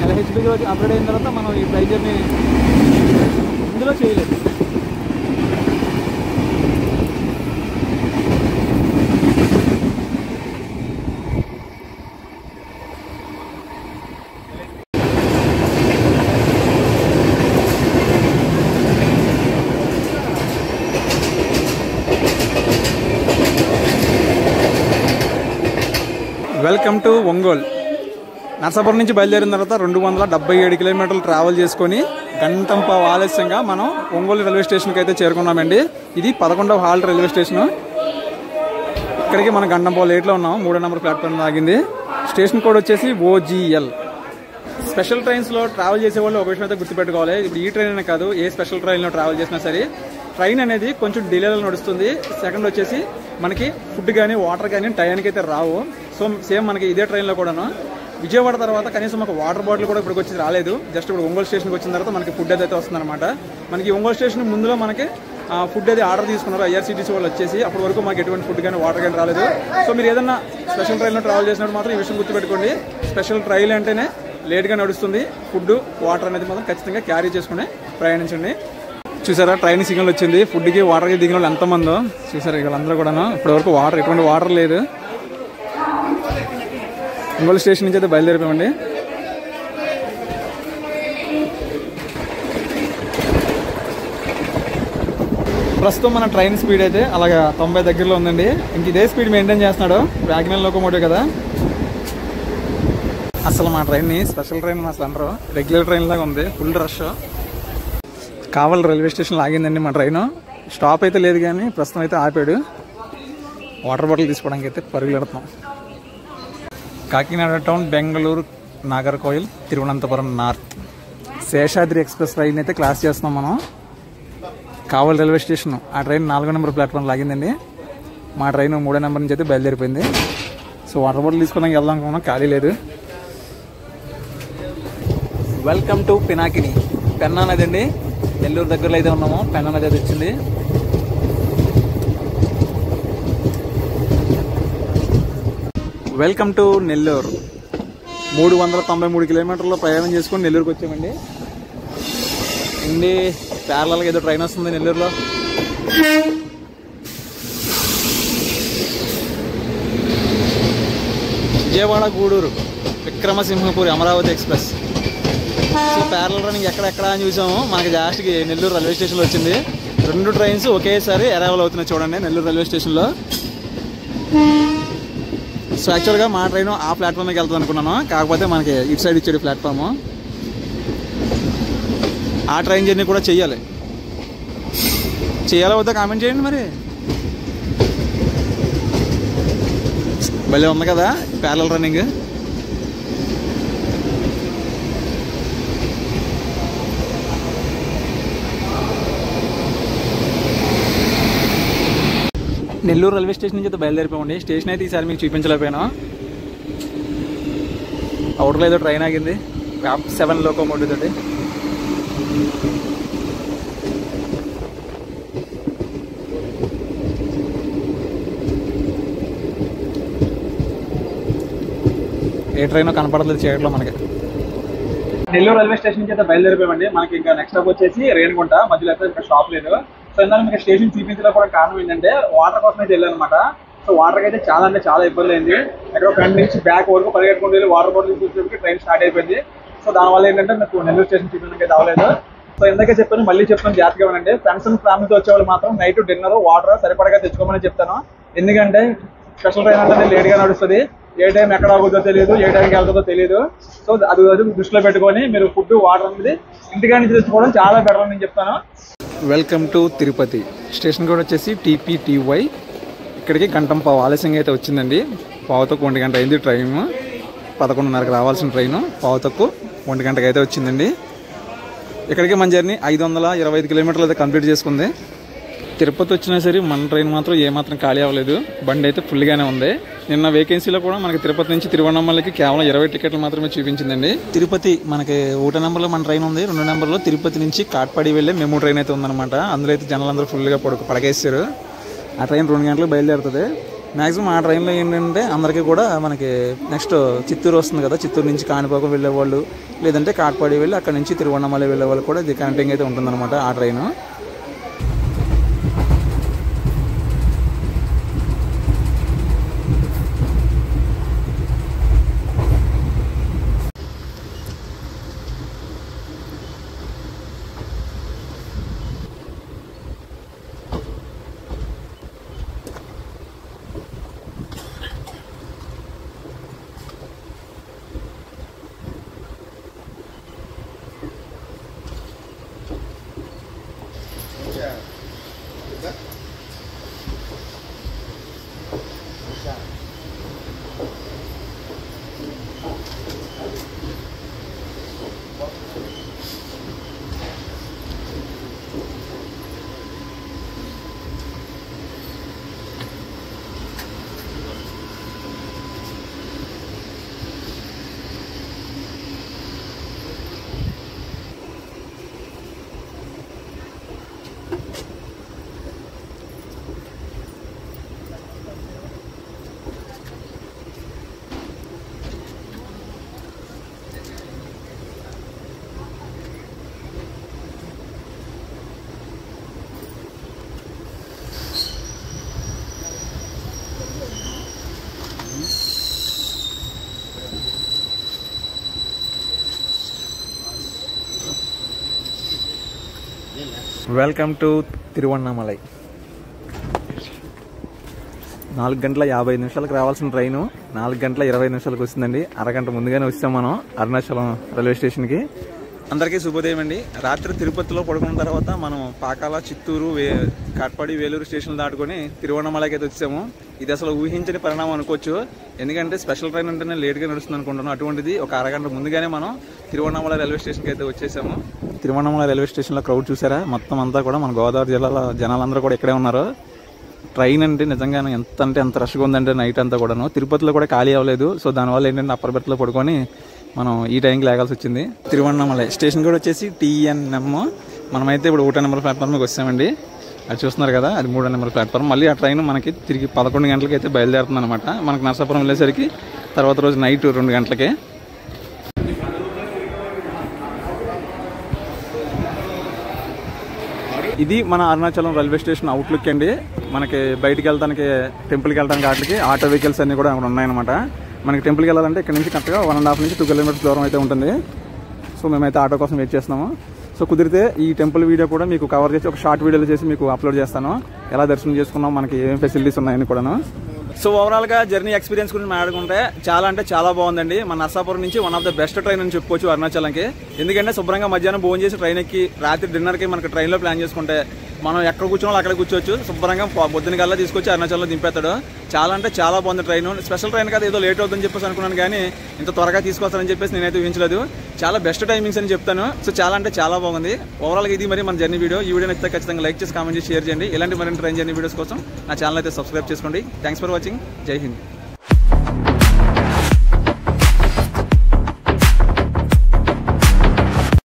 LHBకి అప్లోడ్ అయిన తర్వాత మనం ఈ ట్రైన్ జర్నీ ఇందులో చేయలేదు. Welcome to Ongole. నర్సాపురం నుంచి బయలుదేరిన తర్వాత 277 కిలోమీటర్లు ట్రావెల్ చేసుకొని గంటంప ఆలస్యంగా మనం ఒంగోలు రైల్వే స్టేషన్కి అయితే చేరుకున్నామండి. ఇది 11వ హాల్ట్ రైల్వే స్టేషను. ఇక్కడికి మనం గంటంప లేట్లో ఉన్నాం. 3వ నెంబర్ ప్లాట్ఫామ్ ఆగింది. స్టేషన్ కోడ్ వచ్చేసి OGL. స్పెషల్ ట్రైన్స్లో ట్రావెల్ చేసే వాళ్ళు ఒక విషయం అయితే గుర్తుపెట్టుకోవాలి. ఇప్పుడు ఈ ట్రైన్ అనే కాదు, ఏ స్పెషల్ ట్రైన్లో ట్రావెల్ చేసినా సరే ట్రైన్ అనేది కొంచెం డిలేలో నడుస్తుంది. సెకండ్ వచ్చేసి మనకి ఫుడ్ కానీ వాటర్ కానీ టైంకి అయితే రావు. సో సేమ్ మనకి ఇదే ట్రైన్లో కూడాను విజయవాడ తర్వాత కనీసం ఒక వాటర్ బాటిల్ కూడా ఇప్పటికి వచ్చి రాలేదు. జస్ట్ ఇప్పుడు ఒంగోలు స్టేషన్కి వచ్చిన తర్వాత మనకి ఫుడ్ అయితే వస్తుందన్నమాట. మనకి ఒంగోలు స్టేషన్ ముందులో మనకి ఫుడ్ అది ఆర్డర్ తీసుకున్నారు IRCTC వాళ్ళు వచ్చేసి. అప్పటి వరకు మాకు ఎటువంటి ఫుడ్ కానీ వాటర్ కానీ రాలేదు. సో మీరు ఏదన్నా స్పెషల్ ట్రైన్లో ట్రావెల్ చేసినప్పుడు మాత్రం ఈ విషయం గుర్తుపెట్టుకోండి. స్పెషల్ ట్రైన్ అంటేనే లేట్గా నడుస్తుంది. ఫుడ్ వాటర్ అనేది మాత్రం ఖచ్చితంగా క్యారీ చేసుకుని ప్రయాణించండి. చూసారా ట్రైన్ సిగ్నల్ వచ్చింది. ఫుడ్కి వాటర్కి దిగిన వాళ్ళు ఎంతమందో చూసారా. వీళ్ళందరూ కూడాను ఇప్పటి వరకు ఎటువంటి వాటర్ లేదు. ఒంగోలు స్టేషన్ నుంచి అయితే బయలుదేరిపోయామండి. ప్రస్తుతం మన ట్రైన్ స్పీడ్ అయితే అలాగా 90 దగ్గరలో ఉందండి. ఇంక ఇదే స్పీడ్ మెయింటైన్ చేస్తున్నాడు. వ్యాగనర్ లోకోమోటివ్ కదా. అసలు మా ట్రైన్ని స్పెషల్ ట్రైన్ అసలు అంటారు, రెగ్యులర్ ట్రైన్ లాగా ఉంది. Full rush. కావల్ రైల్వే స్టేషన్లో ఆగిందండి మా ట్రైన్. స్టాప్ అయితే లేదు కానీ ప్రస్తుతం అయితే ఆపాడు. వాటర్ బాటిల్ తీసుకోవడానికి అయితే పరుగులెడతాం. Kakinada town, Bengaluru, Nagercoil, Thiruvananthapuram north Sheshadri express train అయితే క్లాస్ చేస్తున్నాం మనం. Kavali railway station. ఆ ట్రైన్ 4వ నెంబర్ ప్లాట్ఫామ్ లాగిందండి. మా ట్రైన్ 3వ నెంబర్ నుంచి అయితే బయలుదేరిపోయింది. సో వాటర్ బాటిల్ తీసుకోవడానికి వెళ్దాం అనుకున్నాం, ఖాళీ లేదు. Welcome to Pinakini. పెన్నా నది అండి. నెల్లూరు దగ్గరలో అయితే ఉన్నాము. పెన్నా నది అయితే వచ్చింది. Welcome to Nellore. 393 కిలోమీటర్లో ప్రయాణం చేసుకొని నెల్లూరుకి వచ్చామండి. ఇండి ప్యారలల్గా ఏదో ట్రైన్ వస్తుంది నెల్లూరులో. Vijayawada, Gudur, Vikramasimhapuri, Amaravati express. So parallel running ఎక్కడెక్కడ అని చూసాము. మనకి లాస్ట్కి నెల్లూరు రైల్వే స్టేషన్లో వచ్చింది. 2 ట్రైన్స్ ఒకేసారి అరైవల్ అవుతున్నాయి చూడండి నెల్లూరు రైల్వే స్టేషన్లో. సో యాక్చువల్గా మా ట్రైన్ ఆ ప్లాట్ఫామ్కి వెళ్తుంది అనుకున్నాను, కాకపోతే మనకి ఇటు సైడ్ ఇచ్చాడు ప్లాట్ఫామ్. ఆ ట్రైన్ జర్నీ కూడా చెయ్యాలా వద్దా కామెంట్ చేయండి. మరి భలే ఉంది కదా parallel running. Nellore railway station నుంచి అయితే బయలుదేరిపోయింది. స్టేషన్ అయితే ఈసారి మీకు చూపించలేకపోయాను. అవుటర్లో ఏదో ట్రైన్ ఆగింది 7 లోకోమోటివ్ తోటి. ఏ ట్రైన్ కనపడలేదు చీకట్లో మనకి. నెల్లూరు రైల్వే స్టేషన్ నుంచి అయితే బయలుదేరిపోయామండి. మనకి ఇంకా నెక్స్ట్ స్టాప్ వచ్చేసి రేణిగుంట. మధ్యలో అయితే ఇంకా స్టాప్ లేదు. సో ఇందాక మీకు స్టేషన్ చూపించడం కూడా కారణం ఏంటంటే వాటర్ కోసం అయితే వెళ్ళాను అనమాట. సో వాటర్కి అయితే చాలా అంటే చాలా ఇబ్బంది అయింది. ఎక్కడో ఫ్రంట్ నుంచి బ్యాక్ వరకు పరిగెట్టుకుంటూ వెళ్ళి వాటర్ బాటిల్ తీసుకొచ్చేసరికి ట్రైన్ స్టార్ట్ అయిపోయింది. సో దానివల్ల ఏంటంటే నాకు నెల్లూరు స్టేషన్ చూపించడానికి అయితే అవ్వలేదు. సో ఇందాకే చెప్పాను, మళ్ళీ చెప్తాను జాగ్రత్తగా ఉండండి. ఫ్రెండ్స్ అండ్ ఫ్యామిలీతో వచ్చేవాళ్ళు మాత్రం నైట్ డిన్నర్ వాటర్ సరిపడగా తెచ్చుకోమని చెప్తాను. ఎందుకంటే స్పెషల్ ట్రైన్ అంటే లేట్గా నడుస్తుంది. ఏ టైం ఎక్కడ ఆగుతుందో తెలియదు, ఏ టైంకి వెళ్తుందో తెలియదు. సో అది దృష్టిలో పెట్టుకొని మీరు ఫుడ్ వాటర్ అనేది ఇంటికాడ నుంచి తెచ్చుకోవడం చాలా బెటర్ అని నేను చెప్తాను. Welcome to Tirupati. స్టేషన్ కూడా వచ్చేసి TPTY. ఇక్కడికి గంటం పావు ఆలస్యంగా అయితే వచ్చిందండి. పావుతకు 1 గంట అయింది ట్రైన్. 11:30కి రావాల్సిన ట్రైన్ పావుతకు 1 గంటకి అయితే వచ్చిందండి. ఇక్కడికి మన జర్నీ 525 కిలోమీటర్లు అయితే కంప్లీట్ చేసుకుంది. తిరుపతి వచ్చినా సరే మన ట్రైన్ మాత్రం ఏమాత్రం ఖాళీ అవ్వలేదు. బండి అయితే ఫుల్గానే ఉంది. నిన్న వేకెన్సీలో కూడా మనకి తిరుపతి నుంచి తిరువన్నమలకి కేవలం 20 టికెట్లు మాత్రమే చూపించిందండి. తిరుపతి మనకి 1 నెంబర్లో మన ట్రైన్ ఉంది. 2 నెంబర్లో తిరుపతి నుంచి కాట్పాడి వెళ్ళే మెమూ ట్రైన్ అయితే ఉందన్నమాట. అందులో అయితే జనాలందరూ ఫుల్గా పడకేసారు. ఆ ట్రైన్ 2 గంటలకు బయలుదేరుతుంది. మ్యాక్సిమం ఆ ట్రైన్లో ఏంటంటే అందరికీ కూడా మనకి నెక్స్ట్ చిత్తూరు వస్తుంది కదా, చిత్తూరు నుంచి కాణిపాకం వెళ్ళేవాళ్ళు, లేదంటే కాట్పాడి వెళ్ళి అక్కడ నుంచి తిరువన్నమలై వెళ్ళేవాళ్ళు కూడా ఇది కనెక్టింగ్ అయితే ఉంటుందన్నమాట ఆ ట్రైన్. Welcome to Tiruvannamalai. 4 గంటల 55 నిమిషాలకు రావాల్సిన ట్రైను 4 గంటల 20 నిమిషాలకు వస్తుందండి. అరగంట ముందుగానే వచ్చాం మనం అరుణాచలం రైల్వే స్టేషన్కి. అందరికీ శుభోదయం అండి. రాత్రి తిరుపతిలో పడుకున్న తర్వాత మనం పాకాల, చిత్తూరు, కాట్పాడి, వేలూరు స్టేషన్లు దాటుకొని తిరువన్నామలైకి అయితే వచ్చాము. ఇది అసలు ఊహించని పరిణామం అనుకోవచ్చు. ఎందుకంటే స్పెషల్ ట్రైన్ అంటేనే లేట్గా నడుస్తుంది అనుకుంటున్నాను. అటువంటిది ఒక అరగంట ముందుగానే మనం తిరువన్నామలై రైల్వే స్టేషన్కి అయితే వచ్చేసాము. తిరువన్నామలై రైల్వే స్టేషన్లో క్రౌడ్ చూసారా? మొత్తం అంతా కూడా మన గోదావరి జిల్లాలో జనాలందరూ కూడా ఇక్కడే ఉన్నారు. ట్రైన్ అంటే నిజంగానే ఎంత రష్గా ఉందంటే నైట్ అంతా కూడాను. తిరుపతిలో కూడా ఖాళీ అవ్వలేదు. సో దానివల్ల ఏంటంటే అప్పర్ బెర్త్లో పడుకొని మనం ఈ టైంకి లేగాల్సి వచ్చింది. తిరువన్నామలై స్టేషన్ కూడా వచ్చేసి TNM. మనమైతే ఇప్పుడు 1 నెంబర్ ప్లాట్ఫామ్కి వచ్చామండి. అది చూస్తున్నారు కదా, అది 3 నెంబర్ ప్లాట్ఫామ్. మళ్ళీ ఆ ట్రైన్ మనకి తిరిగి 11 గంటలకి అయితే బయలుదేరుతుంది అనమాట. మనకి నరసాపురం వెళ్ళేసరికి తర్వాత రోజు నైట్ 2 గంటలకే. ఇది మన అరుణాచలం రైల్వే స్టేషన్ అవుట్లుక్ అండి. మనకి బయటికి వెళ్ళడానికి, టెంపుల్కి వెళ్ళడానికి వాటికి ఆటో వెహికల్స్ అన్నీ కూడా అక్కడ ఉన్నాయన్నమాట. మనకి టెంపుల్కి వెళ్ళాలంటే ఇక్కడ నుంచి కరెక్ట్గా 1.5 నుంచి 2 కిలోమీటర్స్ దూరం అయితే ఉంటుంది. సో మేమైతే ఆటో కోసం వెయిట్ చేస్తున్నాము. సో కుదిరితే ఈ టెంపుల్ వీడియో కూడా మీకు కవర్ చేసి ఒక షార్ట్ వీడియోలు చేసి మీకు అప్లోడ్ చేస్తాను. ఎలా దర్శనం చేసుకున్నాం, మనకి ఏమేమి ఫెసిలిటీస్ ఉన్నాయని కూడాను. సో ఓవరాల్గా జర్నీ ఎక్స్పీరియన్స్ గురించి మాట్లాడుకుంటే చాలా బాగుందండి. మన నరసాపురం నుంచి one of the best train అని చెప్పుకోవచ్చు అరుణాచలంకి. ఎందుకంటే శుభ్రంగా మధ్యాహ్నం భోజనం చేసి ట్రైన్ ఎక్కి రాత్రి డిన్నర్కి మనకి ట్రైన్లో ప్లాన్ చేసుకుంటే మనం ఎక్కడ కూర్చోవాలో అక్కడ కూర్చోవచ్చు. శుభ్రంగా పొద్దున కల్లా తీసుకొచ్చి అరుణాచలంలో దింపేస్తాడు. చాలా బాగుంది ట్రైన్. స్పెషల్ ట్రైన్ కదా, ఏదో లేట్ అవుతుందని చెప్పేసి అనుకున్నాను, కానీ ఇంత త్వరగా తీసుకొస్తానని చెప్పేసి నేనైతే ఊహించలేదు. చాలా బెస్ట్ టైమింగ్స్ అని చెప్తాను. సో చాలా బాగుంది. ఓవరాల్గా ఇది మరి మన జర్నీ వీడియో. ఈ వీడియో నచ్చితే ఖచ్చితంగా లైక్ చేసి, కామెంట్ చేసి, షేర్ చేయండి. ఇలాంటి మరిన్ని ట్రైన్ జర్నీ వీడియోస్ కోసం నా ఛానల్ అయితే సబ్స్క్రైబ్ చేసుకోండి. Thanks for watching. జై హింద్.